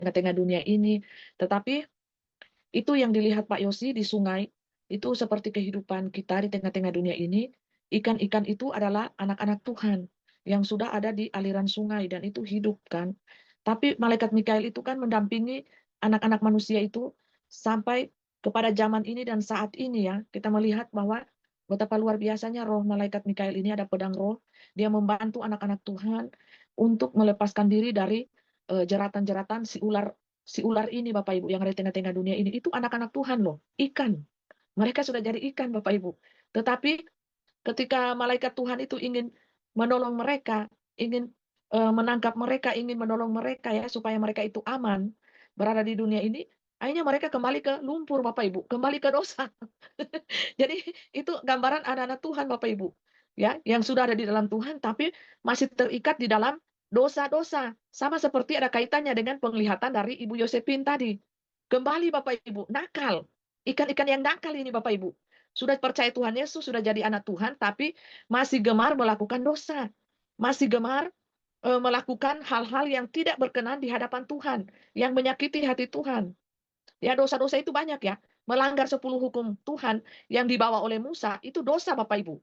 tengah-tengah dunia ini. Tetapi itu yang dilihat Pak Yosi di sungai, itu seperti kehidupan kita di tengah-tengah dunia ini. Ikan-ikan itu adalah anak-anak Tuhan yang sudah ada di aliran sungai dan itu hidup kan. Tapi malaikat Mikael itu kan mendampingi anak-anak manusia itu sampai kepada zaman ini dan saat ini ya. Kita melihat bahwa betapa luar biasanya roh malaikat Mikael ini ada pedang roh. Dia membantu anak-anak Tuhan untuk melepaskan diri dari jeratan-jeratan si ular ini Bapak Ibu yang ada di tengah-tengah dunia ini itu anak-anak Tuhan loh, ikan. Mereka sudah jadi ikan Bapak Ibu. Tetapi ketika malaikat Tuhan itu ingin menolong mereka, ingin menangkap mereka, ingin menolong mereka ya supaya mereka itu aman berada di dunia ini, akhirnya mereka kembali ke lumpur Bapak Ibu, kembali ke dosa. Jadi itu gambaran anak-anak Tuhan Bapak Ibu. Ya, yang sudah ada di dalam Tuhan tapi masih terikat di dalam dosa-dosa. Sama seperti ada kaitannya dengan penglihatan dari Ibu Yosepin tadi. Kembali Bapak Ibu, nakal. Ikan-ikan yang nakal ini Bapak Ibu. Sudah percaya Tuhan Yesus, sudah jadi anak Tuhan, tapi masih gemar melakukan dosa. Masih gemar melakukan hal-hal yang tidak berkenan di hadapan Tuhan. Yang menyakiti hati Tuhan. Ya dosa-dosa itu banyak ya. Melanggar 10 hukum Tuhan yang dibawa oleh Musa, itu dosa Bapak Ibu.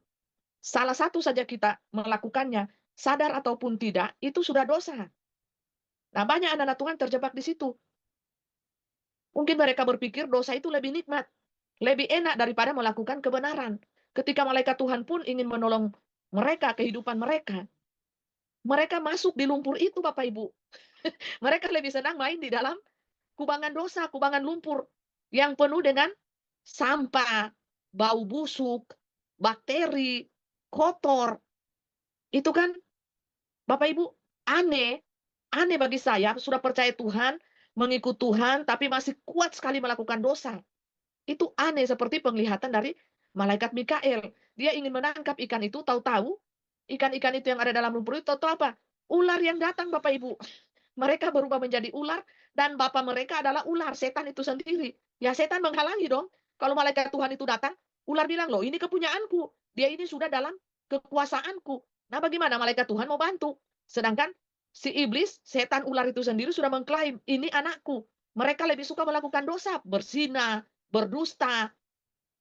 Salah satu saja kita melakukannya, sadar ataupun tidak, itu sudah dosa. Nah banyak anak-anak Tuhan terjebak di situ. Mungkin mereka berpikir dosa itu lebih nikmat, lebih enak daripada melakukan kebenaran. Ketika malaikat Tuhan pun ingin menolong mereka, kehidupan mereka, mereka masuk di lumpur itu Bapak Ibu. Mereka lebih senang main di dalam kubangan dosa, kubangan lumpur yang penuh dengan sampah, bau busuk, bakteri, kotor. Itu kan Bapak Ibu aneh, aneh bagi saya sudah percaya Tuhan, mengikut Tuhan tapi masih kuat sekali melakukan dosa. Itu aneh seperti penglihatan dari malaikat Mikael. Dia ingin menangkap ikan itu, tahu-tahu ikan-ikan itu yang ada dalam lumpur itu tahu apa? Ular yang datang Bapak Ibu. Mereka berubah menjadi ular dan bapak mereka adalah ular, setan itu sendiri. Ya setan menghalangi dong. Kalau malaikat Tuhan itu datang, ular bilang, loh ini kepunyaanku. Dia ini sudah dalam kekuasaanku. Nah bagaimana malaikat Tuhan mau bantu? Sedangkan si iblis, setan ular itu sendiri sudah mengklaim, ini anakku. Mereka lebih suka melakukan dosa, berzina, berdusta,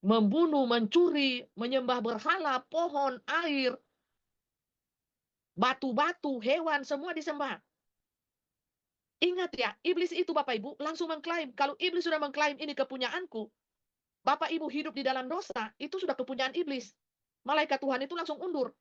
membunuh, mencuri, menyembah berhala, pohon, air, batu-batu, hewan, semua disembah. Ingat ya, iblis itu Bapak Ibu langsung mengklaim. Kalau iblis sudah mengklaim ini kepunyaanku, Bapak Ibu hidup di dalam dosa, itu sudah kepunyaan iblis. Malaikat Tuhan itu langsung undur.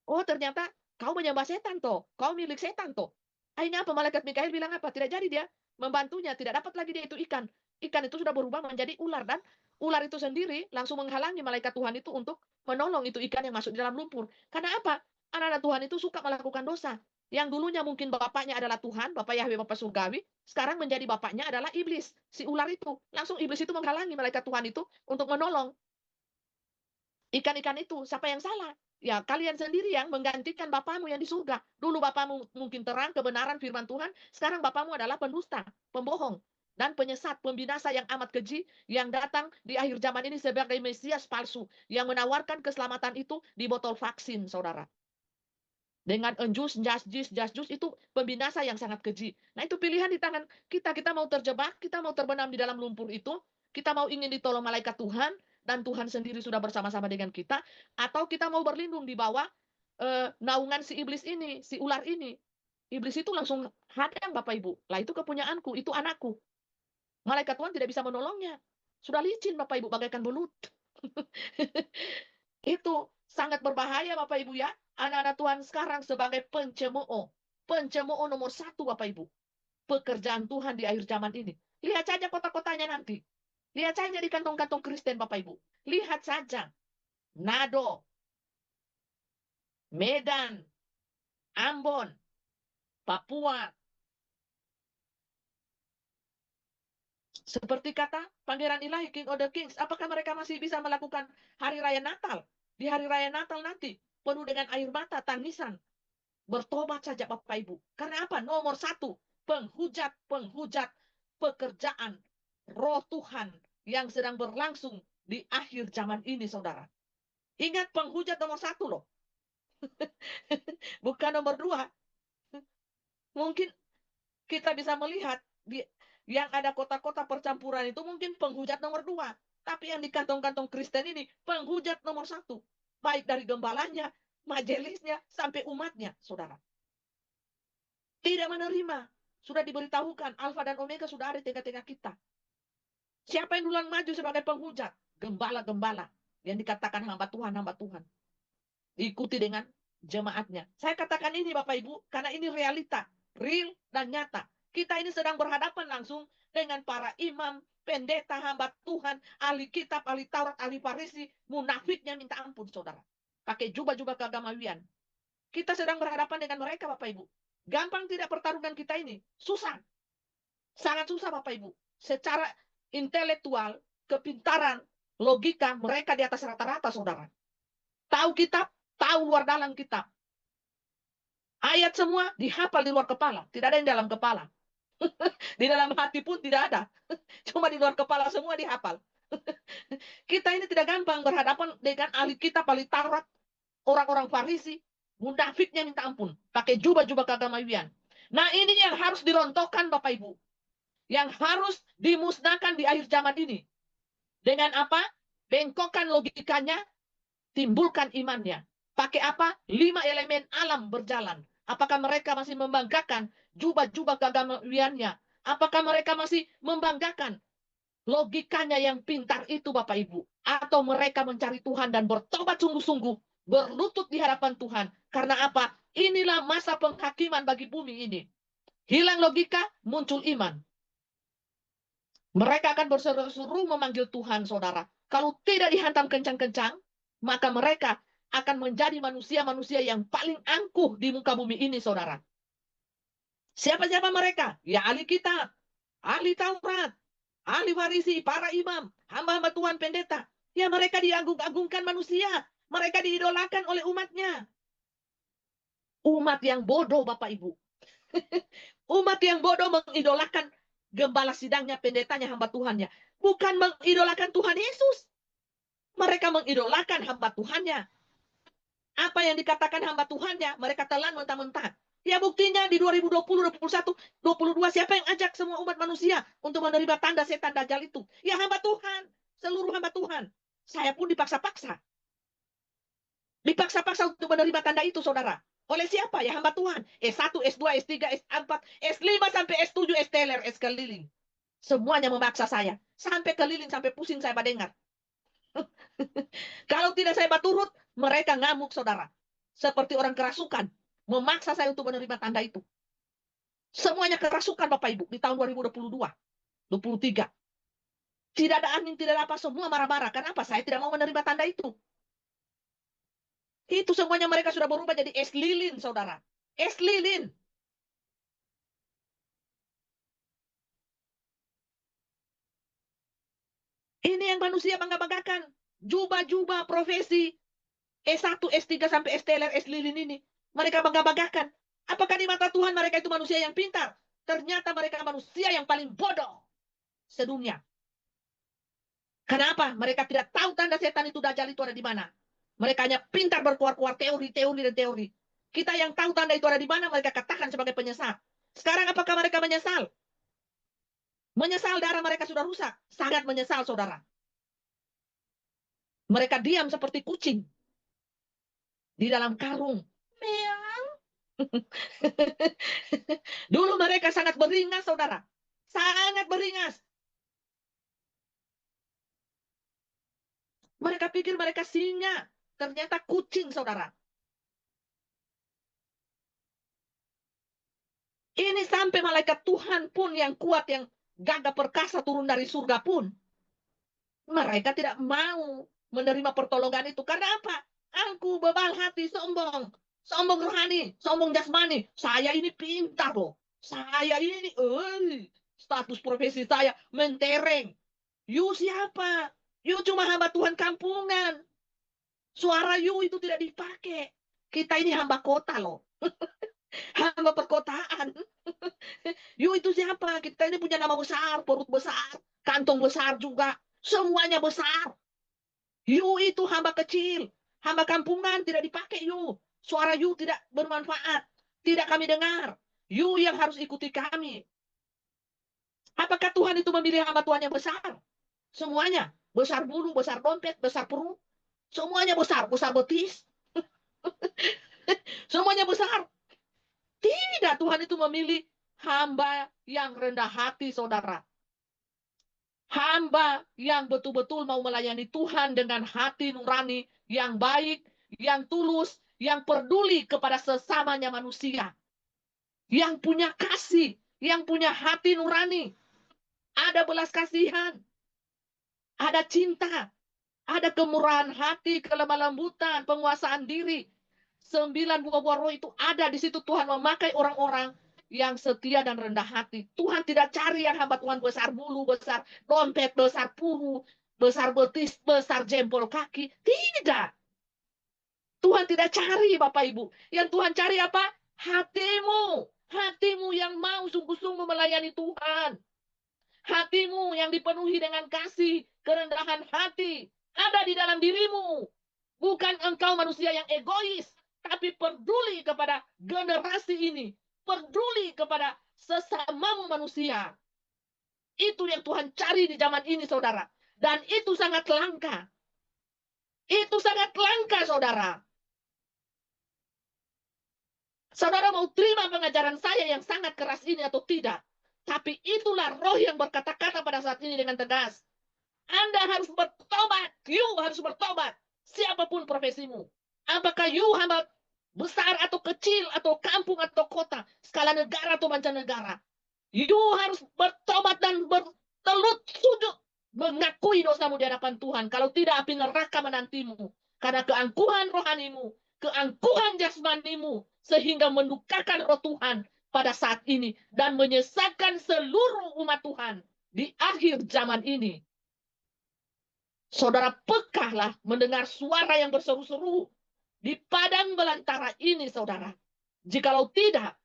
Oh ternyata kau menyembah setan toh, kau milik setan toh. Akhirnya apa? Malaikat Mikael bilang apa? Tidak jadi dia membantunya, tidak dapat lagi dia itu ikan. Ikan itu sudah berubah menjadi ular dan ular itu sendiri langsung menghalangi malaikat Tuhan itu untuk menolong itu ikan yang masuk di dalam lumpur. Karena apa? Anak-anak Tuhan itu suka melakukan dosa. Yang dulunya mungkin bapaknya adalah Tuhan, Bapak Yahweh, Bapak Surgawi, sekarang menjadi bapaknya adalah iblis, si ular itu. Langsung iblis itu menghalangi malaikat Tuhan itu untuk menolong ikan-ikan itu. Siapa yang salah? Ya, kalian sendiri yang menggantikan Bapamu yang di surga. Dulu Bapamu mungkin terang, kebenaran firman Tuhan. Sekarang Bapamu adalah pendusta, pembohong, dan penyesat, pembinasa yang amat keji, yang datang di akhir zaman ini sebagai Mesias palsu, yang menawarkan keselamatan itu di botol vaksin, saudara. Dengan enjus, jasjus, jasjus itu pembinasa yang sangat keji. Nah itu pilihan di tangan kita. Kita mau terjebak, kita mau terbenam di dalam lumpur itu, kita mau ingin ditolong malaikat Tuhan, dan Tuhan sendiri sudah bersama-sama dengan kita, atau kita mau berlindung di bawah naungan si iblis ini, si ular ini. Iblis itu langsung hadang Bapak Ibu. Lah itu kepunyaanku, itu anakku. Malaikat Tuhan tidak bisa menolongnya. Sudah licin Bapak Ibu bagaikan belut. Itu sangat berbahaya Bapak Ibu ya. Anak-anak Tuhan sekarang sebagai pencemooh. Pencemooh nomor satu Bapak Ibu. Pekerjaan Tuhan di akhir zaman ini. Lihat saja kota-kotanya nanti. Lihat saja di kantong-kantong Kristen Bapak Ibu. Lihat saja. Nado, Medan, Ambon, Papua. Seperti kata Pangeran Ilahi, King of the Kings. Apakah mereka masih bisa melakukan hari raya Natal? Di hari raya Natal nanti. Penuh dengan air mata, tangisan. Bertobat saja Bapak Ibu. Karena apa? Nomor satu, penghujat-penghujat pekerjaan roh Tuhan yang sedang berlangsung di akhir zaman ini, saudara. Ingat penghujat nomor satu loh. Bukan nomor dua. Mungkin kita bisa melihat yang ada kota-kota percampuran itu mungkin penghujat nomor 2. Tapi yang di kantong-kantong Kristen ini penghujat nomor 1. Baik dari gembalanya, majelisnya, sampai umatnya, saudara. Tidak menerima. Sudah diberitahukan, Alfa dan Omega sudah ada di tengah-tengah kita. Siapa yang duluan maju sebagai penghujat? Gembala-gembala. Yang dikatakan hamba Tuhan, hamba Tuhan. Diikuti dengan jemaatnya. Saya katakan ini Bapak Ibu, karena ini realita. Real dan nyata. Kita ini sedang berhadapan langsung dengan para imam, pendeta, hamba Tuhan, ahli kitab, ahli Taurat, ahli Farisi, munafiknya minta ampun, saudara. Pakai jubah-jubah keagamawian. Kita sedang berhadapan dengan mereka, Bapak Ibu. Gampang tidak pertarungan kita ini? Susah. Sangat susah, Bapak Ibu. Secara intelektual, kepintaran, logika, mereka di atas rata-rata, saudara. Tahu kitab, tahu luar dalam kitab. Ayat semua dihafal di luar kepala. Tidak ada yang dalam kepala. Di dalam hati pun tidak ada. Cuma di luar kepala semua dihafal. Kita ini tidak gampang berhadapan dengan ahli kitab, ahli Taurat, orang-orang Farisi, munafiknya minta ampun, pakai jubah-jubah keagamawian. Nah, ini yang harus dirontokkan Bapak Ibu. Yang harus dimusnahkan di akhir zaman ini. Dengan apa? Bengkokkan logikanya, timbulkan imannya. Pakai apa? 5 elemen alam berjalan. Apakah mereka masih membanggakan jubah-jubah keagamawiannya? Apakah mereka masih membanggakan logikanya yang pintar itu Bapak Ibu? Atau mereka mencari Tuhan dan bertobat sungguh-sungguh, berlutut di hadapan Tuhan. Karena apa? Inilah masa penghakiman bagi bumi ini. Hilang logika, muncul iman. Mereka akan berseru-seru memanggil Tuhan, saudara. Kalau tidak dihantam kencang-kencang, maka mereka akan menjadi manusia-manusia yang paling angkuh di muka bumi ini, saudara. Siapa-siapa mereka? Ya ahli kitab, ahli Taurat, ahli Farisi, para imam, hamba-hamba Tuhan pendeta. Ya mereka diagung-agungkan manusia. Mereka diidolakan oleh umatnya. Umat yang bodoh, Bapak Ibu. Umat yang bodoh mengidolakan gembala sidangnya, pendetanya, hamba Tuhannya. Bukan mengidolakan Tuhan Yesus. Mereka mengidolakan hamba Tuhannya. Apa yang dikatakan hamba Tuhannya, mereka telan mentah-mentah. Ya buktinya di 2020, 2021, 2022, siapa yang ajak semua umat manusia untuk menerima tanda setan dajjal itu? Ya hamba Tuhan, seluruh hamba Tuhan. Saya pun dipaksa-paksa. Dipaksa-paksa untuk menerima tanda itu, saudara. Oleh siapa? Ya hamba Tuhan. S1, S2, S3, S4, S5, sampai S7, S-teler, S keliling. Semuanya memaksa saya. Sampai keliling, sampai pusing saya mendengar. Kalau tidak saya baturut, mereka ngamuk, saudara. Seperti orang kerasukan. Memaksa saya untuk menerima tanda itu. Semuanya kerasukan, Bapak Ibu, di tahun 2022, 23. Tidak ada angin, tidak ada apa, semua marah-marah. Kenapa? Saya tidak mau menerima tanda itu. Itu semuanya mereka sudah berubah jadi es lilin, saudara. Es lilin. Ini yang manusia bangga-banggakan. Jubah-jubah profesi S1, S3, sampai S-teler, S-lilin ini. Mereka bangga-banggakan. Apakah di mata Tuhan mereka itu manusia yang pintar? Ternyata mereka manusia yang paling bodoh sedunia. Kenapa? Mereka tidak tahu tanda setan itu, dajjal itu ada di mana. Mereka hanya pintar berkuar-kuar teori, teori, dan teori. Kita yang tahu tanda itu ada di mana, mereka katakan sebagai penyesal. Sekarang apakah mereka menyesal? Menyesal, darah mereka sudah rusak. Sangat menyesal, saudara. Mereka diam seperti kucing di dalam karung. Meow. Dulu mereka sangat beringas, saudara. Sangat beringas. Mereka pikir mereka singa. Ternyata kucing, saudara. Ini sampai malaikat Tuhan pun yang kuat, yang gagah perkasa turun dari surga pun. Mereka tidak mau menerima pertolongan itu. Karena apa? Aku bebal hati, sombong. Sombong rohani, sombong jasmani. Saya ini pintar loh. Saya ini, status profesi saya mentereng. You siapa? You cuma hamba Tuhan kampungan. Suara you itu tidak dipakai. Kita ini hamba kota loh. Hamba perkotaan. You itu siapa? Kita ini punya nama besar, perut besar, kantong besar juga. Semuanya besar. You itu hamba kecil. Hamba kampungan tidak dipakai you. Suara you tidak bermanfaat. Tidak kami dengar. You yang harus ikuti kami. Apakah Tuhan itu memilih hamba Tuhan yang besar? Semuanya. Besar bulu, besar dompet, besar perut. Semuanya besar. Besar betis. Semuanya besar. Tidak, Tuhan itu memilih hamba yang rendah hati, saudara. Hamba yang betul-betul mau melayani Tuhan dengan hati nurani, yang baik, yang tulus, yang peduli kepada sesamanya manusia. Yang punya kasih, yang punya hati nurani. Ada belas kasihan, ada cinta, ada kemurahan hati, kelemah lembutan, penguasaan diri. 9 buah roh itu ada di situ. Tuhan memakai orang-orang yang setia dan rendah hati. Tuhan tidak cari yang hamba Tuhan besar bulu, besar dompet, besar puru, besar betis, besar jempol kaki. Tidak. Tuhan tidak cari Bapak Ibu. Yang Tuhan cari apa? Hatimu. Hatimu yang mau sungguh-sungguh melayani Tuhan. Hatimu yang dipenuhi dengan kasih, kerendahan hati, ada di dalam dirimu. Bukan engkau manusia yang egois, tapi peduli kepada generasi ini. Peduli kepada sesama manusia. Itu yang Tuhan cari di zaman ini, saudara. Dan itu sangat langka. Itu sangat langka, saudara. Saudara mau terima pengajaran saya yang sangat keras ini atau tidak? Tapi itulah roh yang berkata-kata pada saat ini dengan tegas. Anda harus bertobat. You harus bertobat. Siapapun profesimu. Apakah you hamba besar atau kecil atau kampung atau kota, skala negara atau mancanegara. You harus bertobat dan bertelut sujud. Mengakui dosamu di hadapan Tuhan. Kalau tidak, api neraka menantimu. Karena keangkuhan rohanimu, keangkuhan jasmanimu, sehingga mendukakan roh Tuhan pada saat ini. Dan menyesatkan seluruh umat Tuhan di akhir zaman ini. Saudara pekahlah mendengar suara yang berseru-seru di padang belantara ini, saudara. Jikalau tidak,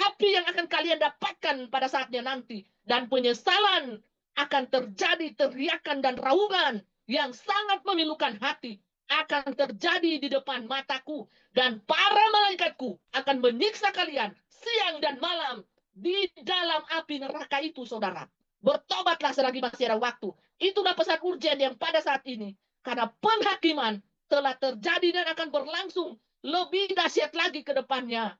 api yang akan kalian dapatkan pada saatnya nanti. Dan penyesalan akan terjadi, teriakan dan raungan yang sangat memilukan hati akan terjadi di depan mataku. Dan para malaikatku akan menyiksa kalian siang dan malam di dalam api neraka itu, saudara. Bertobatlah selagi masih ada waktu. Itulah pesan urgen yang pada saat ini. Karena penghakiman telah terjadi dan akan berlangsung lebih dahsyat lagi ke depannya.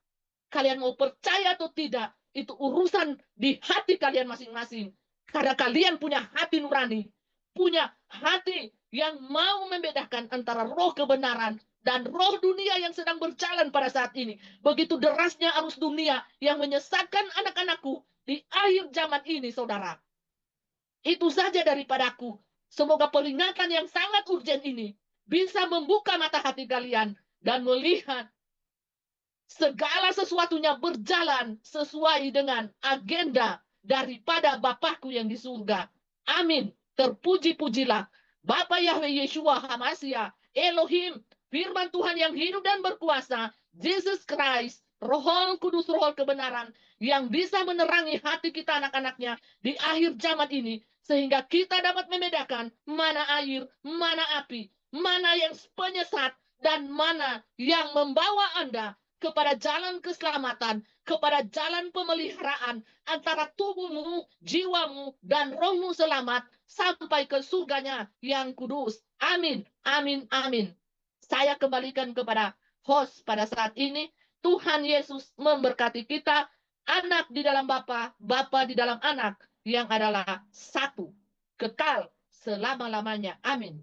Kalian mau percaya atau tidak, itu urusan di hati kalian masing-masing. Karena kalian punya hati nurani, punya hati yang mau membedakan antara roh kebenaran dan roh dunia yang sedang berjalan pada saat ini. Begitu derasnya arus dunia yang menyesatkan anak-anakku di akhir zaman ini, saudara. Itu saja daripadaku. Semoga peringatan yang sangat urgen ini bisa membuka mata hati kalian dan melihat segala sesuatunya berjalan sesuai dengan agenda daripada Bapakku yang di surga. Amin. Terpuji-pujilah Bapa Yahweh Yeshua Hamasya, Elohim, firman Tuhan yang hidup dan berkuasa, Jesus Christ, Roh Kudus, Roh kebenaran, yang bisa menerangi hati kita anak-anaknya di akhir zaman ini, sehingga kita dapat membedakan mana air, mana api, mana yang penyesat, dan mana yang membawa Anda kepada jalan keselamatan, kepada jalan pemeliharaan antara tubuhmu, jiwamu, dan rohmu selamat sampai ke surganya yang kudus. Amin, amin, amin. Saya kembalikan kepada host pada saat ini. Tuhan Yesus memberkati kita, anak di dalam Bapa, Bapa di dalam anak, yang adalah satu, kekal selama-lamanya. Amin.